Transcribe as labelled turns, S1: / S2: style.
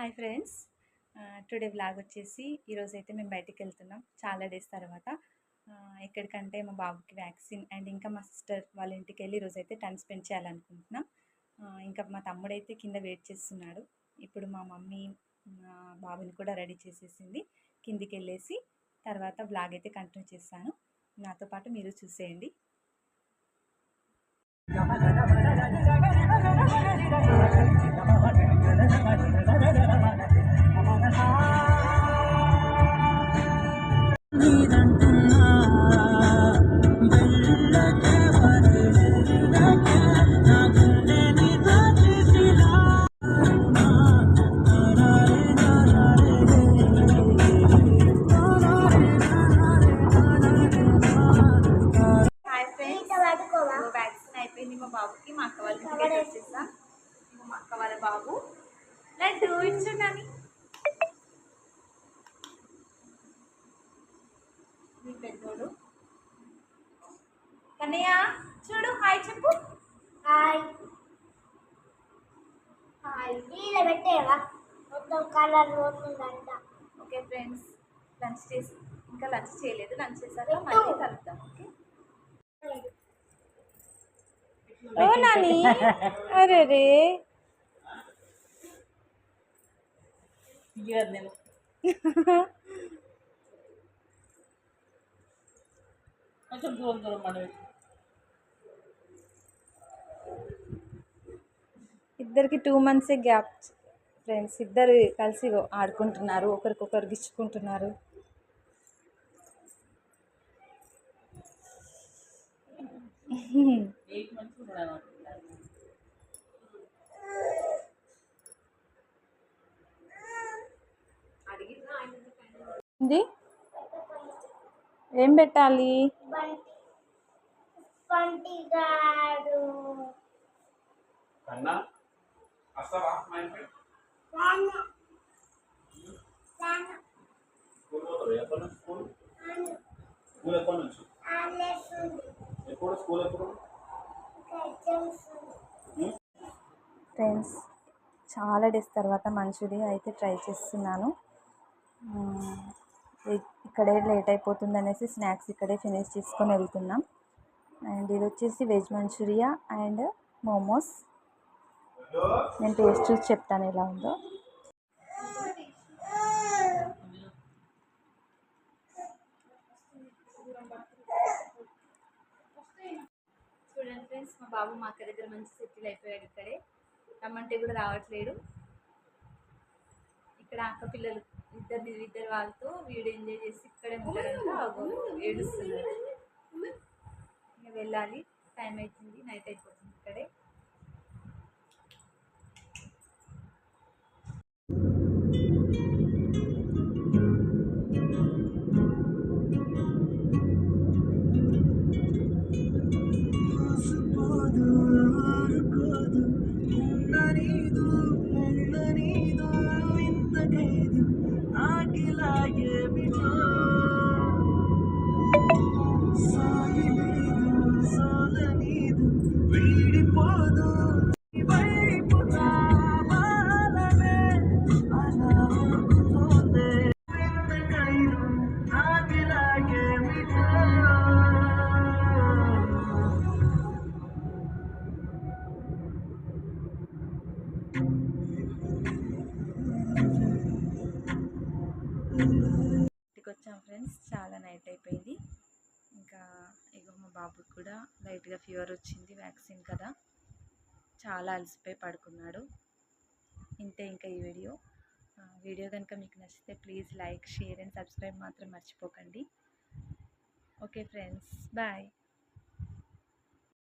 S1: Hi friends, today vlog వచ్చేసి ఈరోజైతే మేము బయటికి వెళ్తున్నాం చాలా డేస్ తర్వాత. ఎక్కడికంటే మా బాబుకి వ్యాక్సిన్ అండ్ ఇంకా మా సిస్టర్ వాళ్ళ ఇంటికి వెళ్ళి ఈరోజైతే టైం స్పెండ్ చేయాలనుకుంటున్నాం. ఇంకా మా తమ్ముడైతే కింద వెయిట్ చేస్తున్నాడు. ఇప్పుడు మా మమ్మీ మా బాబుని కూడా రెడీ చేసేసింది. కిందికి వెళ్ళేసి తర్వాత వ్లాగ్ అయితే కంటిన్యూ చేస్తాను. నాతో పాటు మీరు చూసేయండి. వ్యాక్సిన్ అయిపోయింది మా బాబుకి. మా అక్క వాళ్ళ ఇంటికి వచ్చేసాం. మా అక్క వాళ్ళ బాబు లడ్డు ఇచ్చుండని మీ పెద్దోడు కన్నయ్య చూడు, హాయ్ చెప్పు.
S2: హాయ్ హాయ్ ఇలా పెట్టేవా మొత్తం కలర్ పోతుందంట.
S1: ఓకే ఫ్రెండ్స్, లంచ్ చేసి ఇంకా లంచ్ చేయలేదు. లంచ్ చేశాక మళ్ళీ కలుద్దాం. ఓకే. ఓ నాని, అరే రే ఇద్దరికి 2 months గ్యాప్ ఫ్రెండ్స్. ఇద్దరు కలిసి ఆడుకుంటున్నారు, ఒకరికొకరు గిచ్చుకుంటున్నారు. ఇది ఏం పెట్టాలి? ఫ్రెండ్స్, చాలా డేస్ తర్వాత మంచూరియా అయితే ట్రై చేస్తున్నాను. ఇక్కడే లేట్ అయిపోతుంది అనేసి స్నాక్స్ ఇక్కడే ఫినిష్ చేసుకొని వెళ్తున్నాం. అండ్ ఇది వచ్చేసి వెజ్ మంచూరియా అండ్ మోమోస్. నేను టేస్ట్ చూసి చెప్తాను ఎలా ఉందో. చూడండి ఫ్రెండ్స్, మా బాబు మా అక్క దగ్గర మంచి సెటిల్ అయిపోయాడు. ఇక్కడే రమ్మంటే కూడా రావట్లేడు. ఇక్కడ అక్క పిల్లలు ఇద్దరు వాళ్ళతో వీడు ఎంజాయ్ చేసి ఇక్కడే ఉంటాడంట. ఏడుస్తున్నాడు. ఇంకా వెళ్ళాలి, టైం అవుతుంది, నైట్ అయిపోతుంది ఇక్కడే. ఇంటికి వచ్చాం ఫ్రెండ్స్, చాలా నైట్ అయిపోయింది. ఇంకా ఇగో మా బాబుకి కూడా లైట్గా ఫీవర్ వచ్చింది, వ్యాక్సిన్ కదా. చాలా అలసిపోయి పడుకున్నాడు. ఇంతే ఇంకా ఈ వీడియో కనుక మీకు నచ్చితే please like, share and subscribe మాత్రం మర్చిపోకండి. Okay friends, bye.